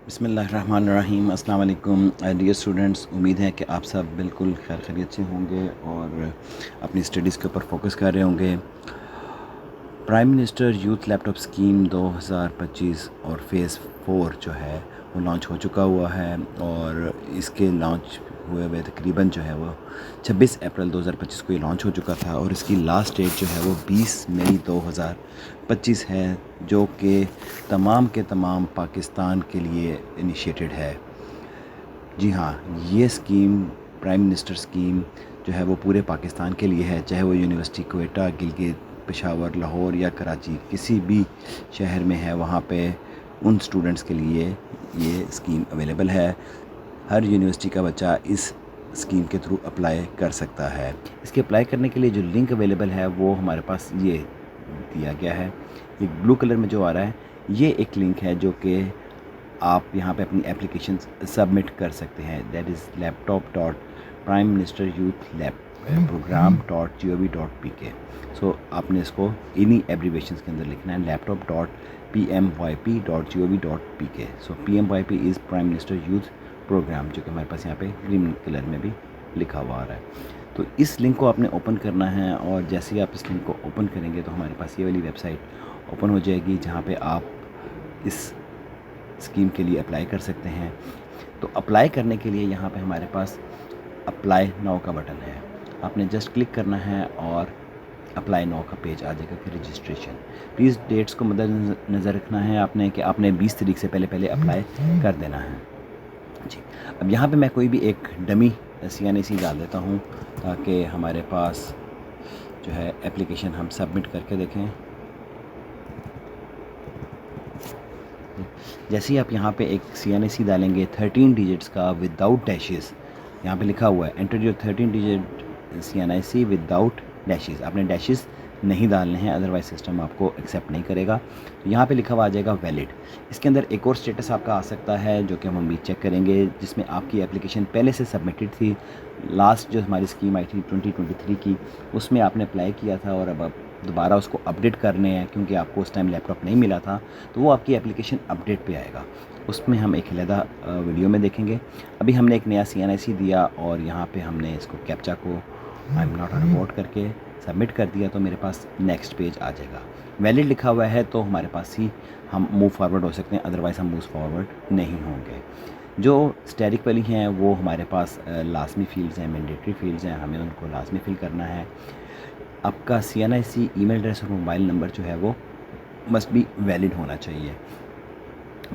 बिस्मिल्लाहिर्रहमानिर्रहीम। अस्सलाम वालेकुम डियर स्टूडेंट्स, उम्मीद है कि आप सब बिल्कुल खैर खैरियत से होंगे और अपनी स्टडीज़ के ऊपर फोकस कर रहे होंगे। Prime minister youth laptop scheme 2025 और फ़ेज़ 4 जो है वो लॉन्च हो चुका हुआ है और इसके लॉन्च हुए हुए तकरीबन जो है वो 26 अप्रैल 2025 को ये लॉन्च हो चुका था और इसकी लास्ट डेट जो है वो 20 मई 2025 है, जो कि तमाम के तमाम पाकिस्तान के लिए इनिशिएटेड है। जी हाँ, ये स्कीम प्राइम मिनिस्टर स्कीम जो है वो पूरे पाकिस्तान के लिए है, चाहे वो यूनिवर्सिटी क्वेटा, गिलगित, पेशावर, लाहौर या कराची किसी भी शहर में है, वहाँ पे उन स्टूडेंट्स के लिए ये स्कीम अवेलेबल है। हर यूनिवर्सिटी का बच्चा इस स्कीम के थ्रू अप्लाई कर सकता है। इसके अप्लाई करने के लिए जो लिंक अवेलेबल है वो हमारे पास ये दिया गया है। ये ब्लू कलर में जो आ रहा है ये एक लिंक है जो कि आप यहाँ पे अपनी एप्लीकेशन सबमिट कर सकते हैं। That is laptop.prime-minister-youth-lab-program.gov.pk। सो आपने इसको इन्हीं एब्रीवेशंस के अंदर लिखना है, laptop.pmyp.gov.pk। So PMYP is prime minister youth program, जो कि हमारे पास यहाँ पे ग्रीन कलर में भी लिखा हुआ आ रहा है। तो इस लिंक को आपने ओपन करना है और जैसे ही आप इस लिंक को ओपन करेंगे तो हमारे पास ये वाली वेबसाइट ओपन हो जाएगी जहाँ पे आप इस स्कीम के लिए अप्लाई कर सकते हैं। तो अप्लाई करने के लिए यहाँ पे हमारे पास अप्लाई नाउ का बटन है, आपने जस्ट क्लिक करना है और अप्लाई नाउ का पेज आ जाएगा कि रजिस्ट्रेशन। प्लीज़ डेट्स को मद्देनज़र रखना है आपने कि आपने 20 तारीख से पहले अप्लाई कर देना है जी। अब यहाँ पे मैं कोई भी एक डमी CNAC डाल देता हूँ ताकि हमारे पास जो है एप्लीकेशन हम सबमिट करके देखें। जैसे ही आप यहाँ पे एक CNAC डालेंगे 13 डिजिट्स का विदाउट डैशेस, यहाँ पे लिखा हुआ है enter your 13 digit CNAC without dashes. आपने डैशेस नहीं डालने हैं, अदरवाइज सिस्टम आपको एक्सेप्ट नहीं करेगा। तो यहाँ पे लिखा हुआ आ जाएगा वैलिड। इसके अंदर एक और स्टेटस आपका आ सकता है जो कि हम अभी चेक करेंगे, जिसमें आपकी एप्लीकेशन पहले से सबमिटेड थी। लास्ट जो हमारी स्कीम आई थी 2023 की, उसमें आपने अप्लाई किया था और अब दोबारा उसको अपडेट करने हैं क्योंकि आपको उस टाइम लैपटॉप नहीं मिला था, तो वो आपकी एप्लीकेशन अपडेट पे आएगा। उसमें हम एक अलहदा वीडियो में देखेंगे। अभी हमने एक नया CNAC दिया और यहाँ पे हमने इसको कैप्चा को I am not a robot करके सबमिट कर दिया, तो मेरे पास नेक्स्ट पेज आ जाएगा। वैलिड लिखा हुआ है तो हमारे पास ही हम मूव फॉरवर्ड हो सकते हैं, अदरवाइज़ हम मूव फॉरवर्ड नहीं होंगे। जो स्टैटिक वाली हैं वो हमारे पास लाजमी फील्ड्स हैं, मैंडेटरी फील्ड्स हैं, हमें उनको लाजमी फिल करना है। आपका CNAC ईमेल एड्रेस और मोबाइल नंबर जो है वो मस्ट बी वैलिड होना चाहिए,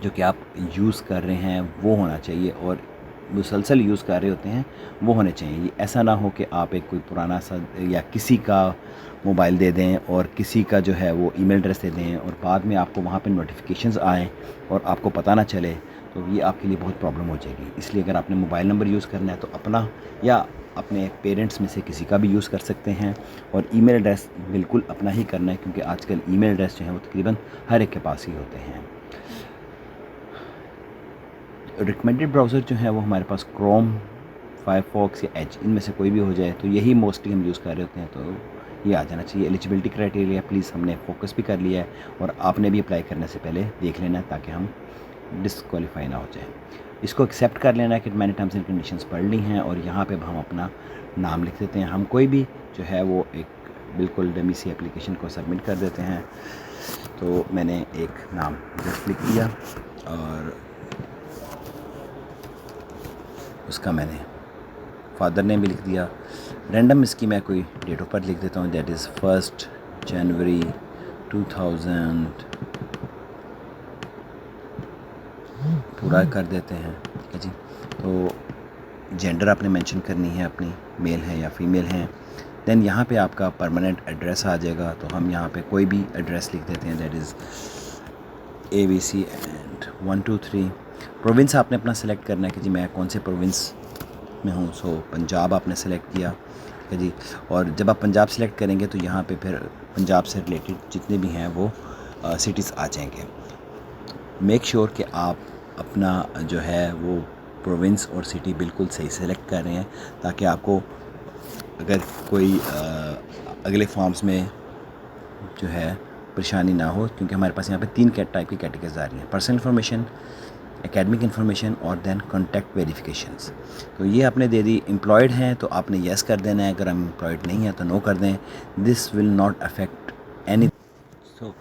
जो कि आप यूज़ कर रहे हैं वो होना चाहिए और मुसलसल यूज़ कर रहे होते हैं वो होने चाहिए। ये ऐसा ना हो कि आप एक कोई पुराना सा या किसी का मोबाइल दे दें और किसी का जो है वो ईमेल एड्रेस दे दें और बाद में आपको वहाँ पे नोटिफिकेशंस आएँ और आपको पता ना चले, तो ये आपके लिए बहुत प्रॉब्लम हो जाएगी। इसलिए अगर आपने मोबाइल नंबर यूज़ करना है तो अपना या अपने पेरेंट्स में से किसी का भी यूज़ कर सकते हैं और ईमेल एड्रेस बिल्कुल अपना ही करना है, क्योंकि आजकल ईमेल एड्रेस जो है वो तकरीबन हर एक के पास ही होते हैं। रिकमेंडेड ब्राउज़र जो है वो हमारे पास क्रोम, फायरफॉक्स या एज, इनमें से कोई भी हो जाए, तो यही मोस्टली हम यूज़ कर रहे होते हैं, तो ये आ जाना चाहिए। एलिजिबिलिटी क्राइटेरिया प्लीज़ हमने फोकस भी कर लिया है और आपने भी अप्लाई करने से पहले देख लेना है ताकि हम डिसक्वालीफाई ना हो जाए। इसको एक्सेप्ट कर लेना है कि मैंने टर्म्स एंड कंडीशंस पढ़ ली हैं और यहाँ पे हम अपना नाम लिख देते हैं। हम कोई भी जो है वो एक बिल्कुल डमी सी एप्लीकेशन को सबमिट कर देते हैं। तो मैंने एक नाम जस्ट लिख दिया और उसका मैंने फादर नेम भी लिख दिया। रैंडम इसकी मैं कोई डेट ऑफ बर्थ लिख देता हूँ, दैट इज़ 1 जनवरी 2000 पूरा कर देते हैं, ठीक है जी। तो जेंडर आपने मेंशन करनी है अपनी, मेल है या फीमेल है। देन यहाँ पे आपका परमानेंट एड्रेस आ जाएगा, तो हम यहाँ पे कोई भी एड्रेस लिख देते हैं, that is ABC and 1 2 3। Province आपने अपना सेलेक्ट करना है कि जी मैं कौन से प्रोविंस में हूँ। सो पंजाब आपने सेलेक्ट किया, ठीक है जी। और जब आप पंजाब सेलेक्ट करेंगे तो यहाँ पे फिर पंजाब से रिलेटेड जितने भी हैं वो सिटीज़ आ जाएंगे। मेक श्योर कि आप अपना जो है वो प्रोविंस और सिटी बिल्कुल सही सेलेक्ट कर रहे हैं ताकि आपको अगर कोई अगले फॉर्म्स में जो है परेशानी ना हो, क्योंकि हमारे पास यहाँ पे 3 टाइप की कैटेगरीज आ रही हैं। पर्सनल इन्फॉर्मेशन, एकेडमिक इन्फॉर्मेशन और देन कॉन्टैक्ट वेरिफिकेशंस। तो ये आपने दे दी। एम्प्लॉयड हैं तो आपने येस कर देना है, अगर हम एम्प्लॉयड नहीं है तो नो कर दें। This will not affect any. So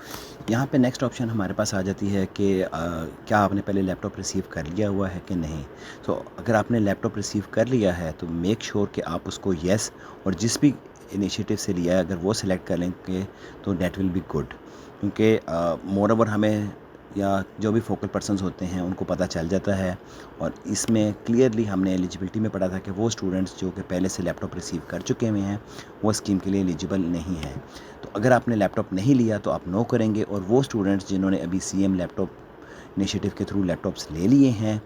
यहाँ पे नेक्स्ट ऑप्शन हमारे पास आ जाती है कि क्या आपने पहले लैपटॉप रिसीव कर लिया हुआ है कि नहीं। सो अगर आपने लैपटॉप रिसीव कर लिया है तो मेक श्योर कि आप उसको येस और जिस भी इनिशिएटिव से लिया है अगर वो सिलेक्ट कर लेंगे तो डैट विल बी गुड, क्योंकि मोर ओवर हमें या जो भी फोकल पर्सन्स होते हैं उनको पता चल जाता है। और इसमें क्लियरली हमने एलिजिबिलिटी में पढ़ा था कि वो स्टूडेंट्स जो कि पहले से लैपटॉप रिसीव कर चुके हुए हैं वो स्कीम के लिए एलिजिबल नहीं है। तो अगर आपने लैपटॉप नहीं लिया तो आप नो करेंगे, और वो स्टूडेंट्स जिन्होंने अभी सीएम लैपटॉप इनिशिएटिव के थ्रू लैपटॉप्स ले लिए हैं,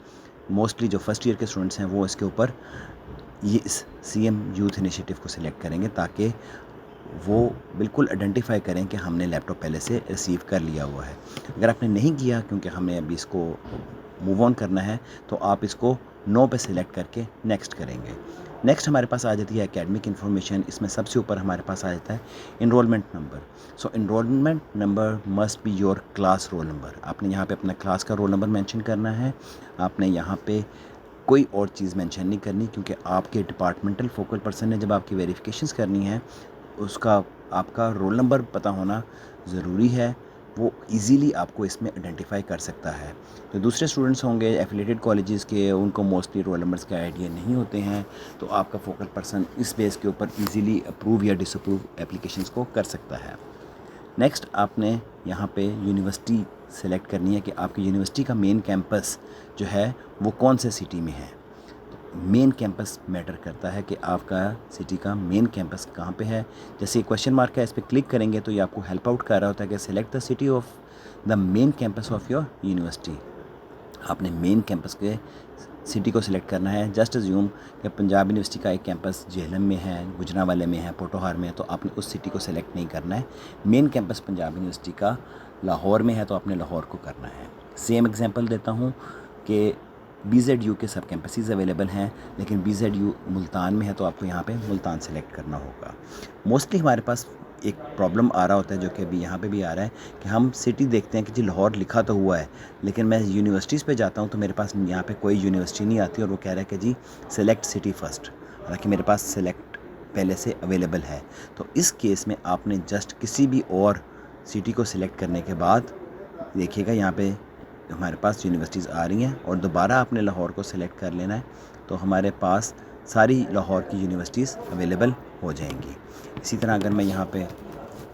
मोस्टली जो फर्स्ट ईयर के स्टूडेंट्स हैं वो इसके ऊपर ये इस सीएम यूथ इनिशिएटिव को सिलेक्ट करेंगे ताकि वो बिल्कुल आइडेंटिफाई करें कि हमने लैपटॉप पहले से रिसीव कर लिया हुआ है। अगर आपने नहीं किया क्योंकि हमें अभी इसको मूव ऑन करना है तो आप इसको नो पे सिलेक्ट करके नेक्स्ट करेंगे। नेक्स्ट हमारे पास आ जाती है एकेडमिक इन्फॉर्मेशन। इसमें सबसे ऊपर हमारे पास आ जाता है enrollment number. So enrollment number must be your class roll number. आपने यहाँ पे अपना क्लास का रोल नंबर मेंशन करना है। आपने यहाँ पे कोई और चीज़ मेंशन नहीं करनी, क्योंकि आपके डिपार्टमेंटल फोकल पर्सन ने जब आपकी वेरिफिकेशंस करनी है उसका आपका रोल नंबर पता होना ज़रूरी है। वो इजीली आपको इसमें आइडेंटिफाई कर सकता है। तो दूसरे स्टूडेंट्स होंगे एफिलेटेड कॉलेजेस के, उनको मोस्टली रोल नंबर्स के आइडिया नहीं होते हैं, तो आपका फोकल पर्सन इस बेस के ऊपर इजीली अप्रूव या डिसअप्रूव एप्लीकेशंस को कर सकता है। नेक्स्ट आपने यहाँ पे यूनिवर्सिटी सेलेक्ट करनी है कि आपकी यूनिवर्सिटी का मेन कैंपस जो है वो कौन से सिटी में है। मेन कैंपस मैटर करता है कि आपका सिटी का मेन कैंपस कहाँ पे है। जैसे क्वेश्चन मार्क है, इस पर क्लिक करेंगे तो ये आपको हेल्प आउट कर रहा होता है कि select the city of the main campus of your university. आपने मेन कैंपस के सिटी को सिलेक्ट करना है। जस्ट अज्यूम कि पंजाब यूनिवर्सिटी का एक कैंपस झेलम में है, गुजरांवाले में है, पोटोहार में है, तो आपने उस सिटी को सिलेक्ट नहीं करना है। मेन कैंपस पंजाब यूनिवर्सिटी का लाहौर में है तो आपने लाहौर को करना है। सेम एग्जांपल देता हूँ कि BZU के सब कैंपसेस अवेलेबल हैं, लेकिन BZU मुल्तान में है तो आपको यहाँ पे मुल्तान सेलेक्ट करना होगा। मोस्टली हमारे पास एक प्रॉब्लम आ रहा होता है, जो कि अभी यहाँ पे भी आ रहा है, कि हम सिटी देखते हैं कि जी लाहौर लिखा तो हुआ है, लेकिन मैं यूनिवर्सिटीज़ पे जाता हूँ तो मेरे पास यहाँ पे कोई यूनिवर्सिटी नहीं आती और वो कह रहा है कि जी सेलेक्ट सिटी फ़र्स्ट, हालांकि मेरे पास सेलेक्ट पहले से अवेलेबल है। तो इस केस में आपने जस्ट किसी भी और सिटी को सिलेक्ट करने के बाद देखिएगा यहाँ पे हमारे पास यूनिवर्सिटीज़ आ रही हैं और दोबारा आपने लाहौर को सिलेक्ट कर लेना है तो हमारे पास सारी लाहौर की यूनिवर्सिटीज़ अवेलेबल हो जाएंगी। इसी तरह अगर मैं यहाँ पे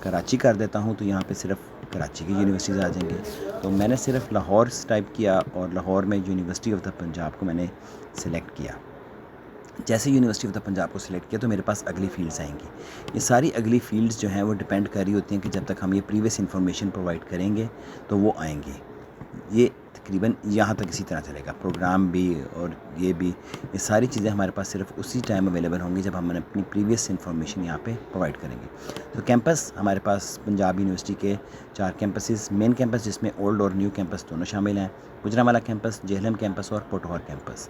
कराची कर देता हूँ तो यहाँ पे सिर्फ कराची की यूनिवर्सिटीज़ आ जाएंगी। तो मैंने सिर्फ लाहौर टाइप किया और लाहौर में यूनिवर्सिटी ऑफ द पंजाब को मैंने सिलेक्ट किया। जैसे यूनिवर्सिटी ऑफ द पंजाब को सिलेक्ट किया तो मेरे पास अगली फील्ड्स आएंगी। ये सारी अगली फील्ड्स जो हैं वो डिपेंड कर रही होती हैं कि जब तक हम ये प्रीवियस इन्फॉर्मेशन प्रोवाइड करेंगे तो वो आएंगी। ये तकरीबन यहाँ तक इसी तरह चलेगा, प्रोग्राम भी और ये भी, ये सारी चीज़ें हमारे पास सिर्फ उसी टाइम अवेलेबल होंगी जब हम अपनी प्रीवियस इन्फॉर्मेशन यहाँ पे प्रोवाइड करेंगे। तो कैंपस हमारे पास पंजाब यूनिवर्सिटी के 4 कैंपसेस, मेन कैंपस जिसमें ओल्ड और न्यू कैंपस दोनों शामिल हैं, गुजरांवाला कैंपस, झेलम कैंपस और पोटोहार कैंपस।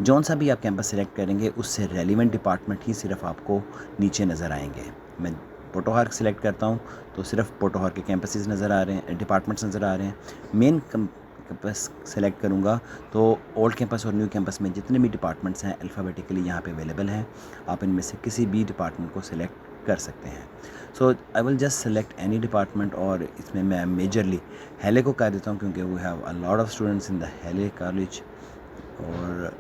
जौन सा भी आप कैंपस सेलेक्ट करेंगे उससे रेलिवेंट डिपार्टमेंट ही सिर्फ आपको नीचे नज़र आएंगे। मैं पोटोहार सेलेक्ट करता हूँ तो सिर्फ पोटोहार के कैंपसेस नज़र आ रहे हैं, डिपार्टमेंट्स नज़र आ रहे हैं। मेन कैंपस सेलेक्ट करूँगा तो ओल्ड कैंपस और न्यू कैंपस में जितने भी डिपार्टमेंट्स हैं अल्फ़ाबेटिकली यहाँ पे अवेलेबल हैं। आप इनमें से किसी भी डिपार्टमेंट को सिलेक्ट कर सकते हैं। So I will just select any department और इसमें मैं मेजरली हेले को कर देता हूँ क्योंकि we have a lot of students in the Hailey college. और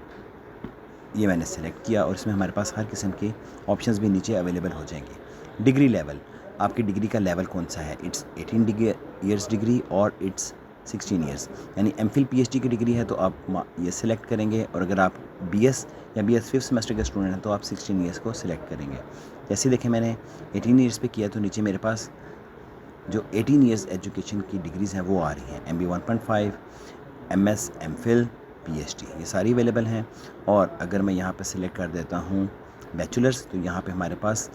ये मैंने सेलेक्ट किया और इसमें हमारे पास हर किस्म की ऑप्शंस भी नीचे अवेलेबल हो जाएंगी। डिग्री लेवल, आपकी डिग्री का लेवल कौन सा है, इट्स 18 ईयर्स डिग्री और इट्स 16 ईयर्स, यानी MPhil PhD की डिग्री है तो आप ये सिलेक्ट करेंगे। और अगर आप BS या BS 5th सेमेस्टर के स्टूडेंट हैं तो आप 16 ईयर्स को सिलेक्ट करेंगे। जैसे देखें मैंने 18 ईयर्स पे किया तो नीचे मेरे पास जो 18 ईयर्स एजुकेशन की डिग्रीज़ हैं वो आ रही हैं, MB 1.5, MS, MPhil, PhD, ये सारी अवेलेबल हैं। और अगर मैं यहाँ पे सिलेक्ट कर देता हूँ बैचलर्स तो यहाँ पे हमारे पास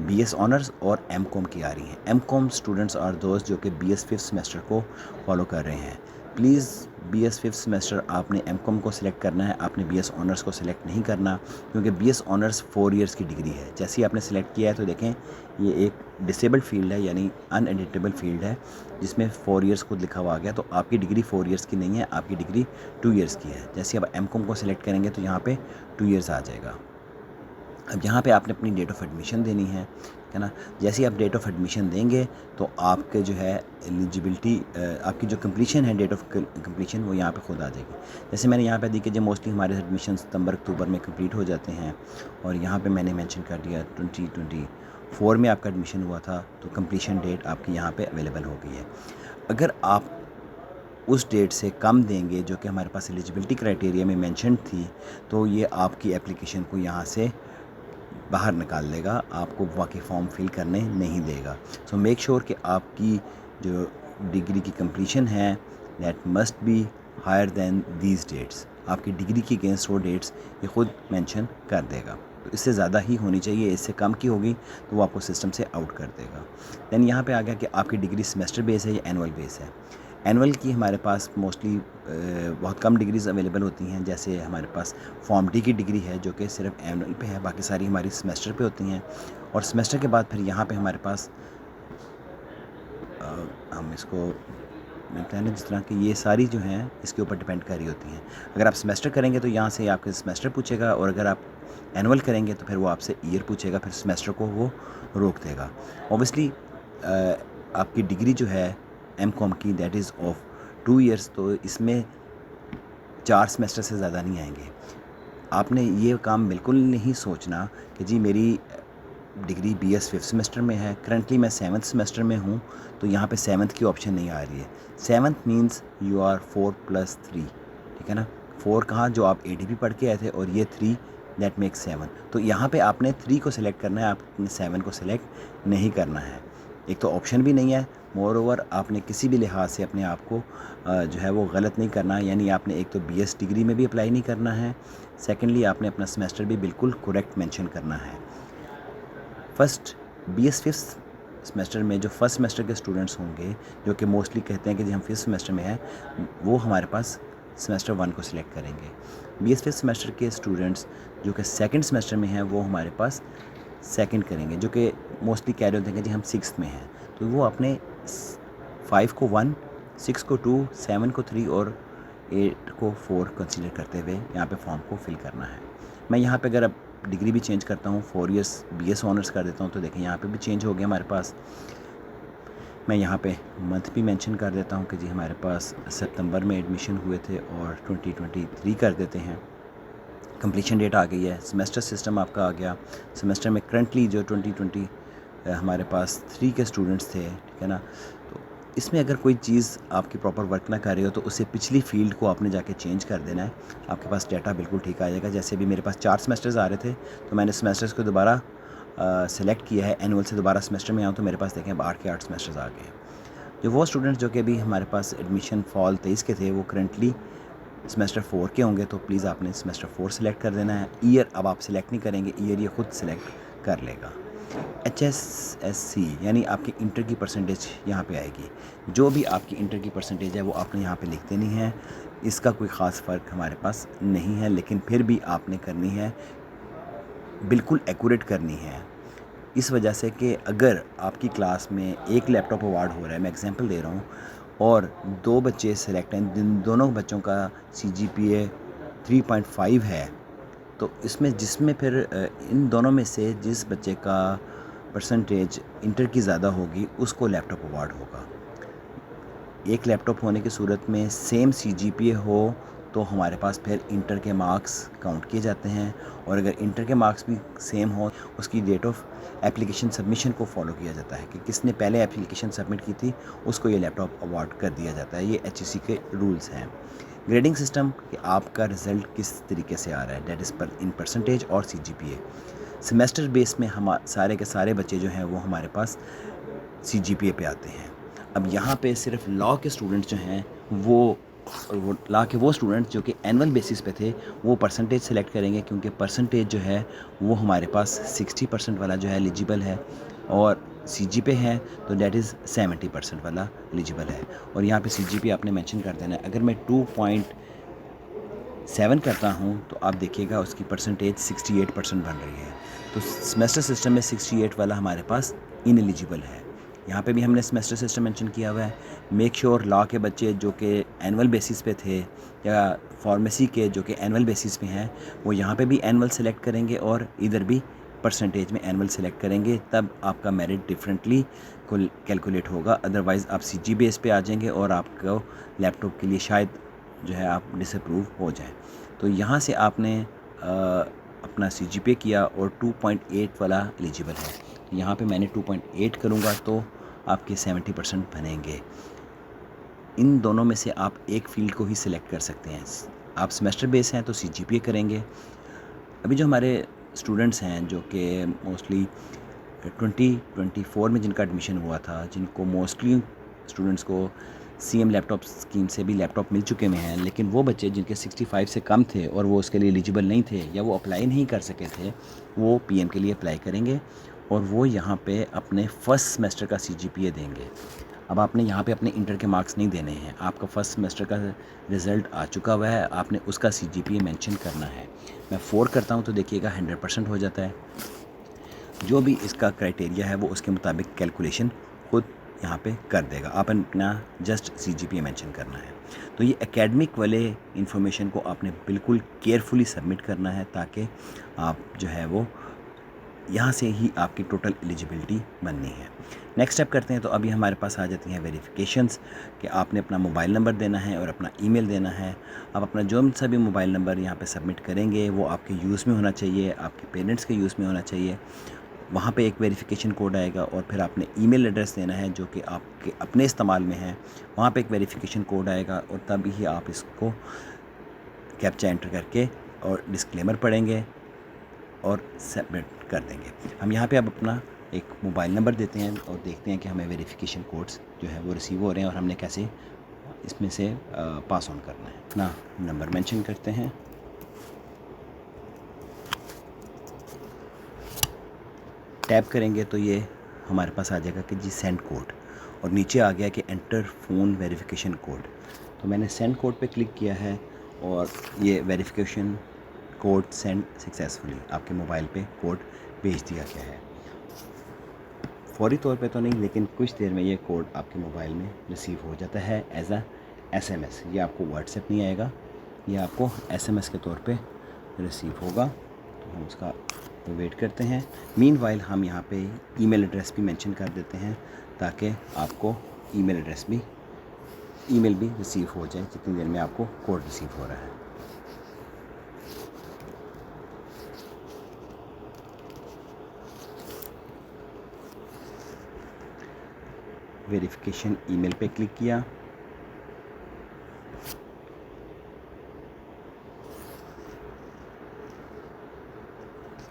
BS ऑनर्स और MCOM की आ रही हैं। MCOM स्टूडेंट्स और दोस्त जो कि BS 5th सेमेस्टर को फॉलो कर रहे हैं, प्लीज़ BS फिफ्थ सेमेस्टर आपने एमकॉम को सिलेक्ट करना है, आपने BS ऑनर्स को सिलेक्ट नहीं करना, क्योंकि BS ऑनर्स 4 इयर्स की डिग्री है। जैसे ही आपने सिलेक्ट किया है तो देखें ये एक डिसेबल्ड फील्ड है, यानी अनएडिटेबल फील्ड है, जिसमें 4 इयर्स खुद लिखा हुआ आ गया। तो आपकी डिग्री 4 इयर्स की नहीं है, आपकी डिग्री 2 इयर्स की है। जैसे आप एमकॉम को सिलेक्ट करेंगे तो यहाँ पे 2 इयर्स आ जाएगा। अब यहाँ पे आपने अपनी डेट ऑफ एडमिशन देनी है ना। जैसे ही आप डेट ऑफ एडमिशन देंगे तो आपके जो है एलिजिबिलिटी, आपकी जो कंप्लीशन है, डेट ऑफ कंप्लीशन, वो यहाँ पे खुद आ जाएगी। जैसे मैंने यहाँ पे दी कि जो मोस्टली हमारे एडमिशन सितंबर अक्टूबर में कंप्लीट हो जाते हैं, और यहाँ पे मैंने मेंशन कर दिया 2024 में आपका एडमिशन हुआ था, तो कंप्लीशन डेट आपकी यहाँ पे अवेलेबल हो गई है। अगर आप उस डेट से कम देंगे जो कि हमारे पास एलिजिबिलिटी क्राइटेरिया में मेंशन थी, तो ये आपकी एप्लीकेशन को यहाँ से बाहर निकाल लेगा, आपको बाकी फॉर्म फिल करने नहीं देगा। सो मेक श्योर कि आपकी जो डिग्री की कंप्लीशन है that must be higher than these dates. आपकी डिग्री की अगेंस्ट वो डेट्स ये खुद मेंशन कर देगा। तो इससे ज़्यादा ही होनी चाहिए, इससे कम की होगी तो वो आपको सिस्टम से आउट कर देगा। दैन यहाँ पे आ गया कि आपकी डिग्री सेमेस्टर बेस है या एनुअल बेस है। एनुअल की हमारे पास मोस्टली बहुत कम डिग्रीज़ अवेलेबल होती हैं। जैसे हमारे पास फॉर्म डी की डिग्री है जो कि सिर्फ एनुअल पे है, बाकी सारी हमारी सेमेस्टर पे होती हैं। और सेमेस्टर के बाद फिर यहाँ पे हमारे पास हम इसको मिलता है ना, जिस तरह की ये सारी जो हैं इसके ऊपर डिपेंड कर रही होती हैं। अगर आप सेमेस्टर करेंगे तो यहाँ से आपके सेमेस्टर पूछेगा, और अगर आप एनुअल करेंगे तो फिर वो आपसे ईयर पूछेगा, फिर सेमेस्टर को वो रोक देगा। ऑब्वियसली आपकी डिग्री जो है एमकॉम की दैट इज़ ऑफ 2 इयर्स, तो इसमें 4 सेमेस्टर से ज़्यादा नहीं आएंगे। आपने ये काम बिल्कुल नहीं सोचना कि जी मेरी डिग्री BS फिफ्थ सेमेस्टर में है, करंटली मैं 7th सेमेस्टर में हूँ, तो यहाँ पे 7th की ऑप्शन नहीं आ रही है। 7th मीन्स यू आर 4+3, ठीक है ना। 4 कहाँ, जो आप ADP पढ़ के आए थे, और ये 3 दैट मेक 7। तो यहाँ पे आपने 3 को सिलेक्ट करना है, आपने 7 को सिलेक्ट नहीं करना है। एक तो ऑप्शन भी नहीं है, मोर ओवर आपने किसी भी लिहाज से अपने आप को जो है वो गलत नहीं करना, यानी आपने एक तो BS डिग्री में भी अप्लाई नहीं करना है, सेकेंडली आपने अपना सेमेस्टर भी बिल्कुल करेक्ट मेंशन करना है। फर्स्ट BS फिफ्थ सेमेस्टर में जो फर्स्ट सेमेस्टर के स्टूडेंट्स होंगे, जो कि मोस्टली कहते हैं कि जी हम फिफ्थ सेमेस्टर में हैं, वो हमारे पास सेमेस्टर 1 को सिलेक्ट करेंगे। BS फिफ्थ सेमेस्टर के स्टूडेंट्स जो कि सेकंड सेमेस्टर में हैं, वो हमारे पास सेकंड करेंगे, जो कि मोस्टली कह रहे होते हैं कि जी हम 6th में हैं, तो वो अपने 5 को 1, 6 को 2, 7 को 3 और 8 को 4 कंसीडर करते हुए यहाँ पे फॉर्म को फिल करना है। मैं यहाँ पे अगर अब डिग्री भी चेंज करता हूँ, 4 इयर्स BS ऑनर्स कर देता हूँ, तो देखें यहाँ पे भी चेंज हो गया हमारे पास। मैं यहाँ पे मंथ भी मेंशन कर देता हूँ कि जी हमारे पास सितंबर में एडमिशन हुए थे, और 2023 कर देते हैं। कंप्लीशन डेट आ गई है, सेमेस्टर सिस्टम आपका आ गया। सेमेस्टर में करंटली जो 2020 हमारे पास 3 के स्टूडेंट्स थे, ठीक है ना। तो इसमें अगर कोई चीज़ आपकी प्रॉपर वर्क ना कर रही हो तो उससे पिछली फील्ड को आपने जाके चेंज कर देना है, आपके पास डाटा बिल्कुल ठीक आ जाएगा। जैसे भी मेरे पास 4 सेमेस्टर्स आ रहे थे, तो मैंने सेमेस्टर्स को दोबारा सेलेक्ट किया है, एनुअल से दोबारा सेमेस्टर में आऊँ तो मेरे पास देखें अब 8 के 8 सेमेस्टर्स आ गए हैं। जो वो स्टूडेंट्स जो कि अभी हमारे पास एडमिशन फॉल 23 के थे, वो करंटली सेमेस्टर 4 के होंगे, तो प्लीज़ आपने सेमेस्टर 4 सेलेक्ट कर देना है। ईयर अब आप सेलेक्ट नहीं करेंगे, ईयर ये खुद सेलेक्ट कर लेगा। HSSC यानी आपकी इंटर की परसेंटेज यहाँ पे आएगी। जो भी आपकी इंटर की परसेंटेज है वो आपने यहाँ पे लिख देनी है। इसका कोई ख़ास फ़र्क हमारे पास नहीं है, लेकिन फिर भी आपने करनी है, बिल्कुल एक्यूरेट करनी है। इस वजह से कि अगर आपकी क्लास में एक लैपटॉप अवार्ड हो रहा है, मैं एग्जांपल दे रहा हूँ, और 2 बच्चे सेलेक्ट हैं, जिन दोनों बच्चों का CGPA 3.5 है, तो जिसमें फिर इन दोनों में से जिस बच्चे का परसेंटेज इंटर की ज़्यादा होगी उसको लैपटॉप अवार्ड होगा। एक लैपटॉप होने की सूरत में सेम CGPA हो तो हमारे पास फिर इंटर के मार्क्स काउंट किए जाते हैं, और अगर इंटर के मार्क्स भी सेम हो, उसकी डेट ऑफ एप्लीकेशन सबमिशन को फॉलो किया जाता है कि किसने पहले एप्लीकेशन सबमिट की थी उसको ये लैपटॉप अवार्ड कर दिया जाता है। ये HEC के रूल्स हैं। ग्रेडिंग सिस्टम कि आपका रिज़ल्ट किस तरीके से आ रहा है, डेट इज़ इन परसेंटेज और CGPA। सेमेस्टर बेस में हम सारे के सारे बच्चे जो हैं वो हमारे पास CGPA पे आते हैं। अब यहाँ पे सिर्फ लॉ के स्टूडेंट्स जो हैं वो लॉ के वो स्टूडेंट्स जो कि एनुअल बेसिस पे थे वो परसेंटेज सेलेक्ट करेंगे, क्योंकि परसेंटेज जो है वो हमारे पास 60% वाला जो है एलिजिबल है, और CGPA है तो डेट इज़ 70% वाला एलिजिबल है। और यहाँ पे CGPA आपने मेंशन कर देना है। अगर मैं 2.7 करता हूँ तो आप देखिएगा उसकी परसेंटेज 68% बन रही है। तो सेमेस्टर सिस्टम में 68 वाला हमारे पास इनएलिजिबल है। यहाँ पे भी हमने सेमेस्टर सिस्टम मेंशन किया हुआ है। मेक श्योर लॉ के बच्चे जो कि एनुअल बेसिस पे थे या फार्मेसी के जो कि एनुअल बेसिस पे हैं, वो यहाँ पे भी एनुअल सेलेक्ट करेंगे और इधर भी परसेंटेज में एनुअल सेलेक्ट करेंगे, तब आपका मेरिट डिफरेंटली कैलकुलेट होगा। अदरवाइज़ आप CG बेस पे आ जाएंगे और आपको लैपटॉप के लिए शायद जो है आप डिसअप्रूव हो जाए। तो यहाँ से आपने अपना CGPA किया और 2.8 वाला एलिजिबल है। तो यहाँ पे मैंने 2.8 करूँगा तो आपके 70% बनेंगे। इन दोनों में से आप एक फ़ील्ड को ही सिलेक्ट कर सकते हैं। आप सेमेस्टर बेस हैं तो CGPA करेंगे। अभी जो हमारे स्टूडेंट्स हैं जो कि मोस्टली 2024 में जिनका एडमिशन हुआ था, जिनको मोस्टली स्टूडेंट्स को CM लैपटॉप स्कीम से भी लैपटॉप मिल चुके में हैं, लेकिन वो बच्चे जिनके 65 से कम थे और वो उसके लिए एलिजिबल नहीं थे या वो अप्लाई नहीं कर सके थे, वो PM के लिए अप्लाई करेंगे और वो यहाँ पे अपने फर्स्ट सेमेस्टर का CGPA देंगे। अब आपने यहाँ पे अपने इंटर के मार्क्स नहीं देने हैं, आपका फर्स्ट सेमेस्टर का रिज़ल्ट आ चुका हुआ है, आपने उसका CGPA मेंशन करना है। मैं 4 करता हूँ तो देखिएगा 100% हो जाता है। जो भी इसका क्राइटेरिया है वो उसके मुताबिक कैलकुलेशन खुद यहाँ पे कर देगा। आप अपना जस्ट CGPA मेंशन करना है। तो ये एकेडमिक वाले इन्फॉर्मेशन को आपने बिल्कुल केयरफुली सबमिट करना है ताकि आप जो है वो यहाँ से ही आपकी टोटल एलिजिबिलिटी बननी है। नेक्स्ट स्टेप करते हैं। तो अभी हमारे पास आ जाती हैं वेरिफिकेशंस कि आपने अपना मोबाइल नंबर देना है और अपना ईमेल देना है। आप अपना जो सा भी मोबाइल नंबर यहाँ पे सबमिट करेंगे वो आपके यूज़ में होना चाहिए, आपके पेरेंट्स के यूज़ में होना चाहिए। वहाँ पे एक वेरिफिकेशन कोड आएगा और फिर आपने ईमेल एड्रेस देना है जो कि आपके अपने इस्तेमाल में है, वहाँ पे एक वेरिफिकेशन कोड आएगा और तभी ही आप इसको कैप्चा एंटर करके और डिस्क्लेमर पढ़ेंगे और सबमिट कर देंगे। हम यहाँ पे अब अपना एक मोबाइल नंबर देते हैं और देखते हैं कि हमें वेरिफिकेशन कोड्स जो है वो रिसीव हो रहे हैं और हमने कैसे इसमें से पास ऑन करना है। अपना नंबर मेंशन करते हैं, टैप करेंगे तो ये हमारे पास आ जाएगा कि जी सेंड कोड और नीचे आ गया कि एंटर फ़ोन वेरिफिकेशन कोड। तो मैंने सेंड कोड पे क्लिक किया है और ये वेरिफिकेशन कोड सेंड सक्सेसफुली आपके मोबाइल पे कोड भेज दिया गया है। फौरी तौर पे तो नहीं, लेकिन कुछ देर में ये कोड आपके मोबाइल में रिसीव हो जाता है एज अ SMS। ये आपको व्हाट्सएप नहीं आएगा, ये आपको SMS के तौर पे रिसीव होगा। तो हम उसका वेट करते हैं। मीनवाइल हम यहाँ पे ईमेल एड्रेस भी मेंशन कर देते हैं ताकि आपको ईमेल भी रिसीव हो जाए जितनी देर में आपको कोड रिसीव हो रहा है। वेरिफिकेशन ईमेल पे क्लिक किया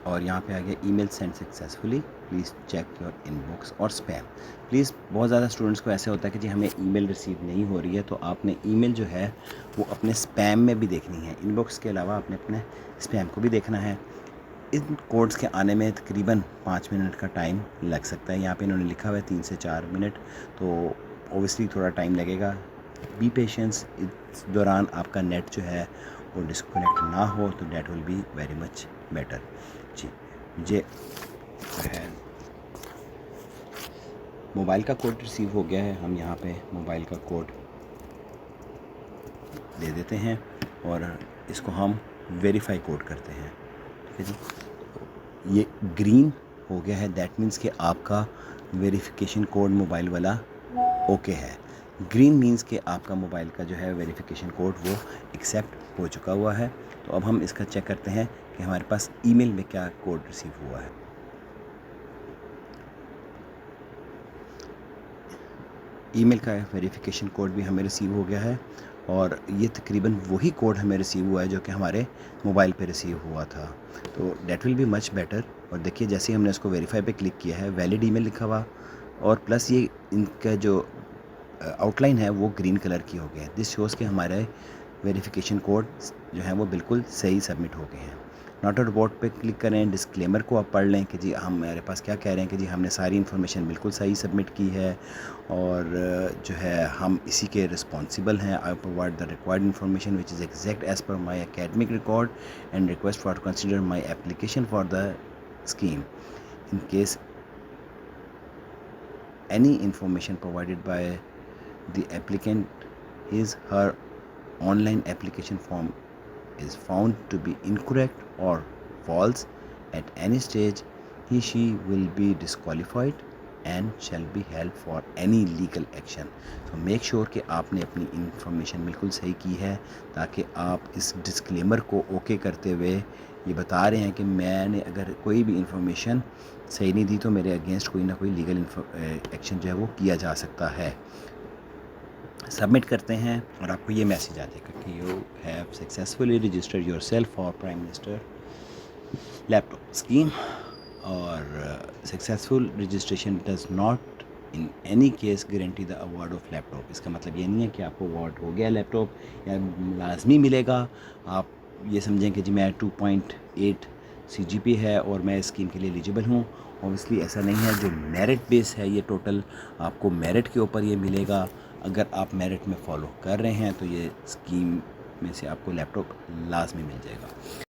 और यहाँ पे आ गया email send successfully, please check your inbox और स्पैम। प्लीज़ बहुत ज़्यादा स्टूडेंट्स को ऐसे होता है कि जी हमें ईमेल रिसीव नहीं हो रही है, तो आपने ईमेल जो है वो अपने स्पैम में भी देखनी है। इनबॉक्स के अलावा आपने अपने स्पैम को भी देखना है। इन कोड्स के आने में तकरीबन 5 मिनट का टाइम लग सकता है। यहाँ पे इन्होंने लिखा हुआ है 3 से 4 मिनट, तो ओबियसली थोड़ा टाइम लगेगा। B patience. इस दौरान आपका नेट जो है वो डिस्कनेक्ट ना हो तो date will be very much better. जी, मुझे है मोबाइल का कोड रिसीव हो गया है। हम यहाँ पे मोबाइल का कोड दे देते हैं और इसको हम वेरीफाई कोड करते हैं। ठीक है जी, ये ग्रीन हो गया है, दैट मीन्स कि आपका वेरिफिकेशन कोड मोबाइल वाला ओके है। ग्रीन मीन्स कि आपका मोबाइल का जो है वेरिफिकेशन कोड वो एक्सेप्ट हो चुका हुआ है। तो अब हम इसका चेक करते हैं कि हमारे पास ईमेल में क्या कोड रिसीव हुआ है। ईमेल का वेरिफिकेशन कोड भी हमें रिसीव हो गया है और ये तकरीबन वही कोड हमें रिसीव हुआ है जो कि हमारे मोबाइल पे रिसीव हुआ था। तो date will be much better. और देखिए जैसे ही हमने इसको वेरीफाई पे क्लिक किया है, वैलिड ईमेल लिखा हुआ और प्लस ये इनका जो आउटलाइन है वो ग्रीन कलर की हो गई है। दिस शोज़ के हमारे वेरिफिकेशन कोड जो है वो बिल्कुल सही सबमिट हो गए हैं। नॉट अ रिपोर्ट पे क्लिक करें, डिस्क्लेमर को आप पढ़ लें कि जी हम हमारे पास क्या कह रहे हैं कि जी हमने सारी इन्फॉर्मेशन बिल्कुल सही सबमिट की है और जो है हम इसी के रिस्पॉन्सिबल हैं। I provide the required information which is exact as per my academic record and request for consider my application for the scheme. In case any information provided by the applicant, his her online application form is found to be incorrect or false at any stage, he she will be disqualified and shall be held for any legal action. So make sure कि आपने अपनी information बिल्कुल सही की है, ताकि आप इस डिस्क्लेमर को ओके करते हुए ये बता रहे हैं कि मैंने अगर कोई भी इंफॉर्मेशन सही नहीं दी तो मेरे अगेंस्ट कोई ना कोई लीगल एक्शन जो है वो किया जा सकता है। सबमिट करते हैं और आपको ये मैसेज आ जाएगा कि you have successfully registered yourself for prime minister laptop scheme. और successful registration does not in any case guarantee the award of laptop. इसका मतलब ये नहीं है कि आपको अवार्ड हो गया लैपटॉप या लाजमी मिलेगा। आप ये समझें कि जी मैं 2.8 CGP है और मैं इस स्कीम के लिए एलिजिबल हूँ। ऑब्वियसली ऐसा नहीं है, जो मेरिट बेस है ये टोटल आपको मेरिट के ऊपर ये मिलेगा। अगर आप मेरिट में फॉलो कर रहे हैं तो ये स्कीम में से आपको लैपटॉप लाजमी मिल जाएगा।